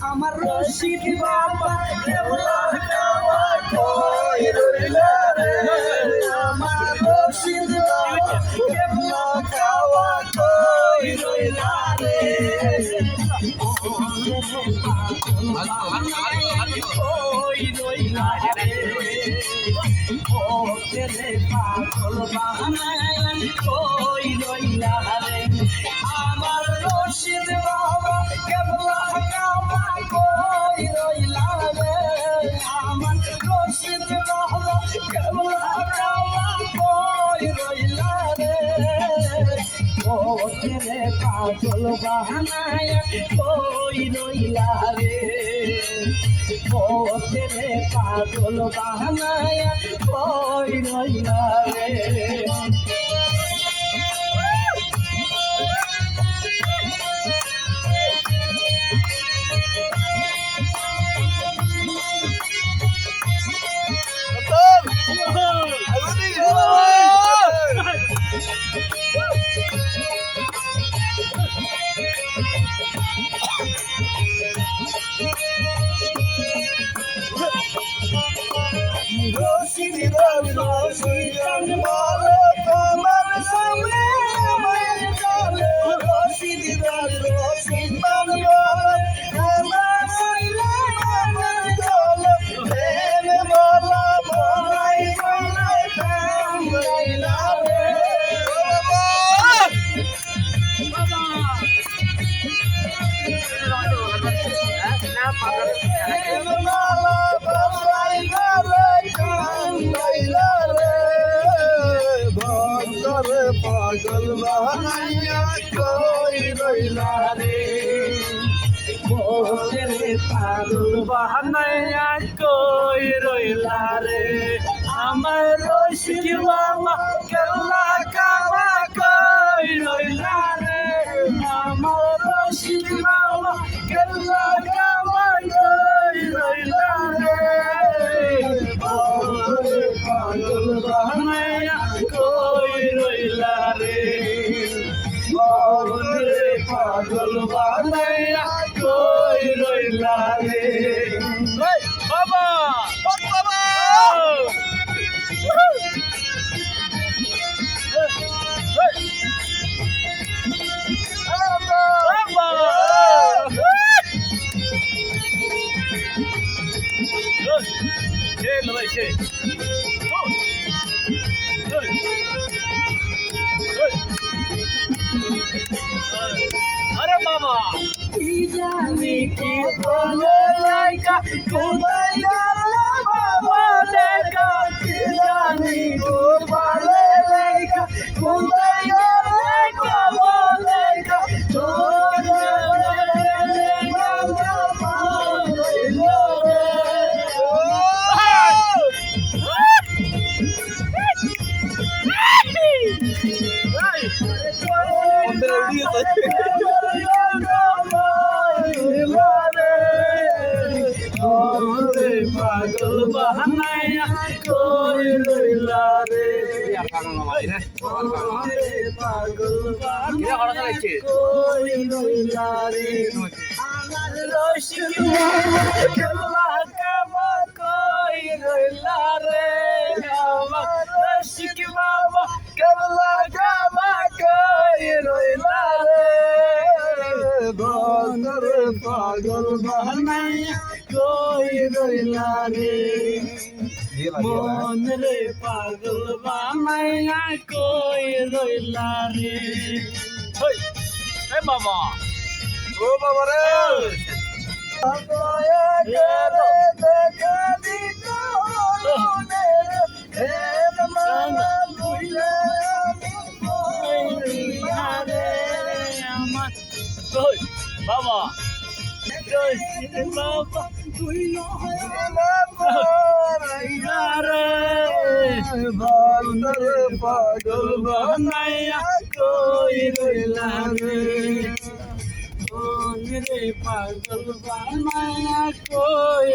আমার রশিদ বাবা কেবলা খাওয়া কই রইলা রে আমার রশিদ বাবা কেবলা খাওয়া কই রইলা রে কই রইলা রে ও কেলে পাগল বানায় কই রইলা রে আমার রশিদ বাবা কেবলা খাওয়া কই রইলা রে আমার রশিদ বাবা কেবলা খাওয়া কই রইলা রে ও কেলে পাগল বানায় কই রইলা রে ও কেলে পাগল বানায় কই রইলা রে পাগল বানাইয়া কই রইলা রে মোরে পাগল বানাইয়া কই রইলা রে আমার রশিদ বাবা কেবলা খাওয়া কই রইলা রে আমার রশিদ বাবা কেবলা খাওয়া কই রইলা রে মোরে পাগল বানাইয়া কই রইলা রে মোরে পাগল বানাইয়া কই রইলা রে বাবা বাবা अरे बाबा जाने की बोले लाइका कोई बाबा देखा जाने को बोले लाइका कोई लाइका बोले का पागल बहनाया कोई रोइला रे पागल बहनाया कोई रोइला रे আমার রশিদ কেবলা খাওয়া কই রইলা রে আমার রশিদ বাবা কেবলা খাওয়া কই রইলা রে বন্দর পাগল বানাইয়া কই রইলা রে মন রে পাগল বানাইয়া কই রইলা রে ওই এ বাবা ও বাবা রে দেখা দিত বাবা বাবা তুই পাগল বানাইয়া কই রইলা রে রে পাগল বানাইয়া কই